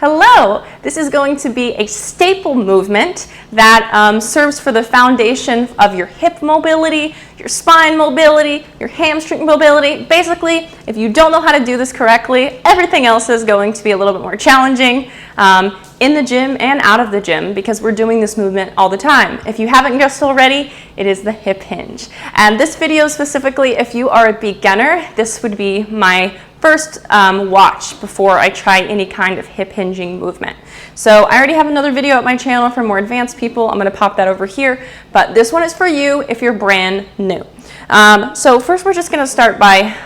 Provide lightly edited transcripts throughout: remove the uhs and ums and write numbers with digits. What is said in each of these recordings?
Hello! This is going to be a staple movement that serves for the foundation of your hip mobility, your spine mobility, your hamstring mobility. Basically, if you don't know how to do this correctly, everything else is going to be a little bit more challenging in the gym and out of the gym because we're doing this movement all the time. If you haven't guessed already, it is the hip hinge. And this video specifically, if you are a beginner, this would be my first watch before I try any kind of hip hinging movement. So I already have another video at my channel for more advanced people. I'm going to pop that over here, but this one is for you if you're brand new. So first we're just going to start by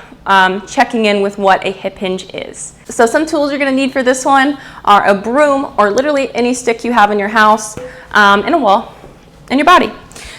checking in with what a hip hinge is. So some tools you're going to need for this one are a broom or literally any stick you have in your house, and a wall, and your body.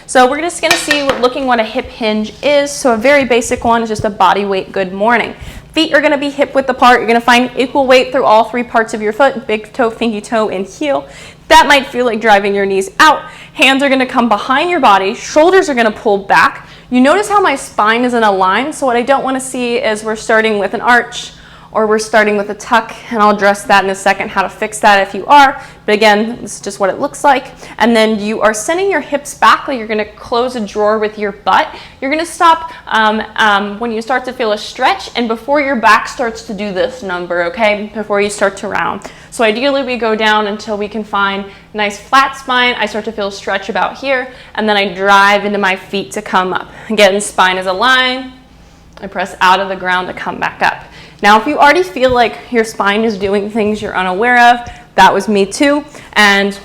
So we're just going to see what a hip hinge is. So a very basic one is just a body weight good morning. Feet are going to be hip width apart. You're going to find equal weight through all three parts of your foot, big toe, pinky toe, and heel. That might feel like driving your knees out. Hands are going to come behind your body. Shoulders are going to pull back. You notice how my spine is in a line. So what I don't want to see is we're starting with an arch or we're starting with a tuck, and I'll address that in a second, how to fix that if you are. But again, this is just what it looks like. And then you are sending your hips back like you're gonna close a drawer with your butt. You're gonna stop when you start to feel a stretch and before your back starts to do this number, okay? Before you start to round. So ideally we go down until we can find a nice flat spine. I start to feel a stretch about here, and then I drive into my feet to come up. Again, spine is a line. I press out of the ground to come back up. Now, if you already feel like your spine is doing things you're unaware of, that was me too, and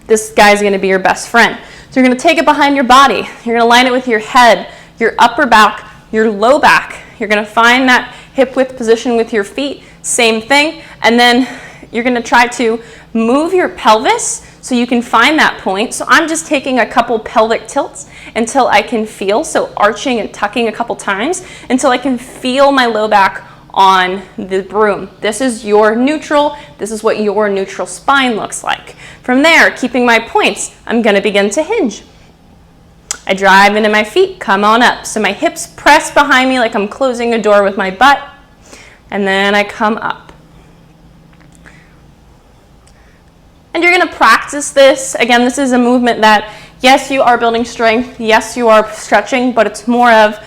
this guy's gonna be your best friend. So you're gonna take it behind your body. You're gonna line it with your head, your upper back, your low back. You're gonna find that hip width position with your feet, same thing, and then you're gonna try to move your pelvis so you can find that point. So I'm just taking a couple pelvic tilts until I can feel, so arching and tucking a couple times until I can feel my low back on the broom. This is your neutral. This is what your neutral spine looks like. From there, keeping my points, I'm gonna begin to hinge. I drive into my feet, come on up. So my hips press behind me like I'm closing a door with my butt, and then I come up. And you're gonna practice this. Again, this is a movement that, yes, you are building strength, yes, you are stretching, but it's more of,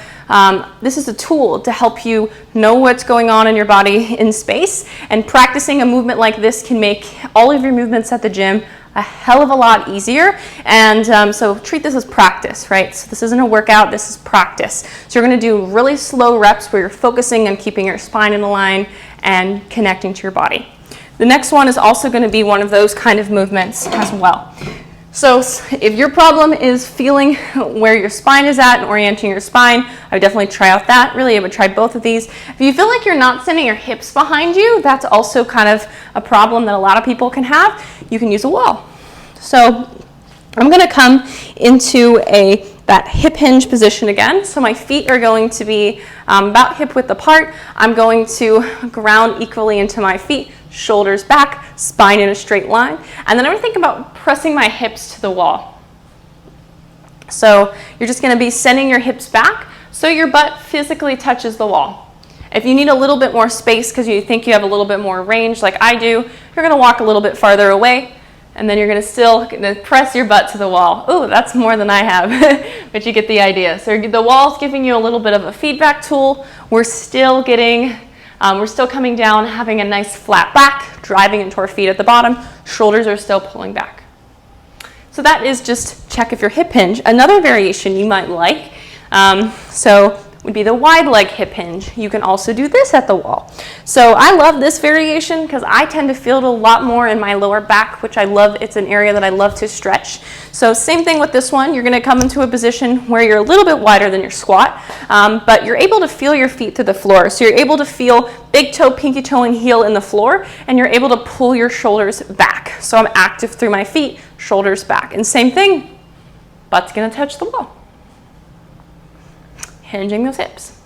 this is a tool to help you know what's going on in your body in space, and practicing a movement like this can make all of your movements at the gym a hell of a lot easier. And so treat this as practice, right? So this isn't a workout, this is practice. So you're gonna do really slow reps where you're focusing on keeping your spine in a line and connecting to your body. The next one is also going to be one of those kind of movements as well. So if your problem is feeling where your spine is at and orienting your spine, I would definitely try out that. Really, I would try both of these. If you feel like you're not sending your hips behind you, that's also kind of a problem that a lot of people can have. You can use a wall. So I'm going to come into that hip hinge position again. So my feet are going to be about hip width apart. I'm going to ground equally into my feet, shoulders back, spine in a straight line. And then I'm going to think about pressing my hips to the wall. So you're just going to be sending your hips back so your butt physically touches the wall. If you need a little bit more space because you think you have a little bit more range like I do, you're going to walk a little bit farther away. And then you're going to still press your butt to the wall. Ooh, that's more than I have, but you get the idea. So the wall's giving you a little bit of a feedback tool. We're still coming down, having a nice flat back, driving into our feet at the bottom. Shoulders are still pulling back. So that is just check if your hip hinge. Another variation you might like, would be the wide leg hip hinge. You can also do this at the wall. So I love this variation because I tend to feel it a lot more in my lower back, which I love. It's an area that I love to stretch. So same thing with this one. You're gonna come into a position where you're a little bit wider than your squat, but you're able to feel your feet to the floor. So you're able to feel big toe, pinky toe, and heel in the floor, and you're able to pull your shoulders back. So I'm active through my feet, shoulders back. And same thing, butt's gonna touch the wall. Hinging those hips.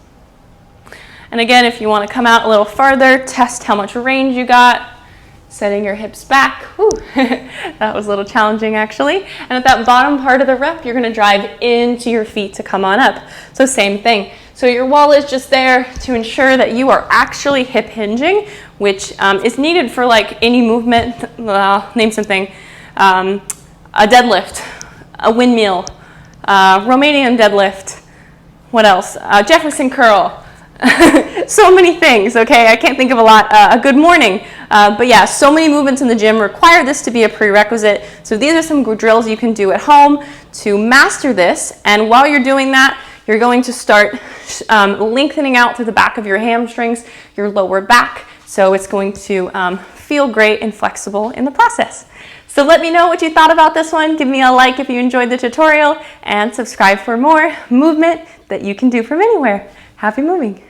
And again, if you want to come out a little farther, test how much range you got, setting your hips back. Whew. That was a little challenging actually. And at that bottom part of the rep, you're going to drive into your feet to come on up. So same thing. So your wall is just there to ensure that you are actually hip hinging which is needed for like any movement. Name something. A deadlift, a windmill, Romanian deadlift. What else? Jefferson curl. So many things, okay? I can't think of a lot. A good morning. But yeah, so many movements in the gym require this to be a prerequisite. So these are some drills you can do at home to master this. And while you're doing that, you're going to start lengthening out through the back of your hamstrings, your lower back. So it's going to feel great and flexible in the process. So let me know what you thought about this one. Give me a like if you enjoyed the tutorial, and subscribe for more movement that you can do from anywhere. Happy moving.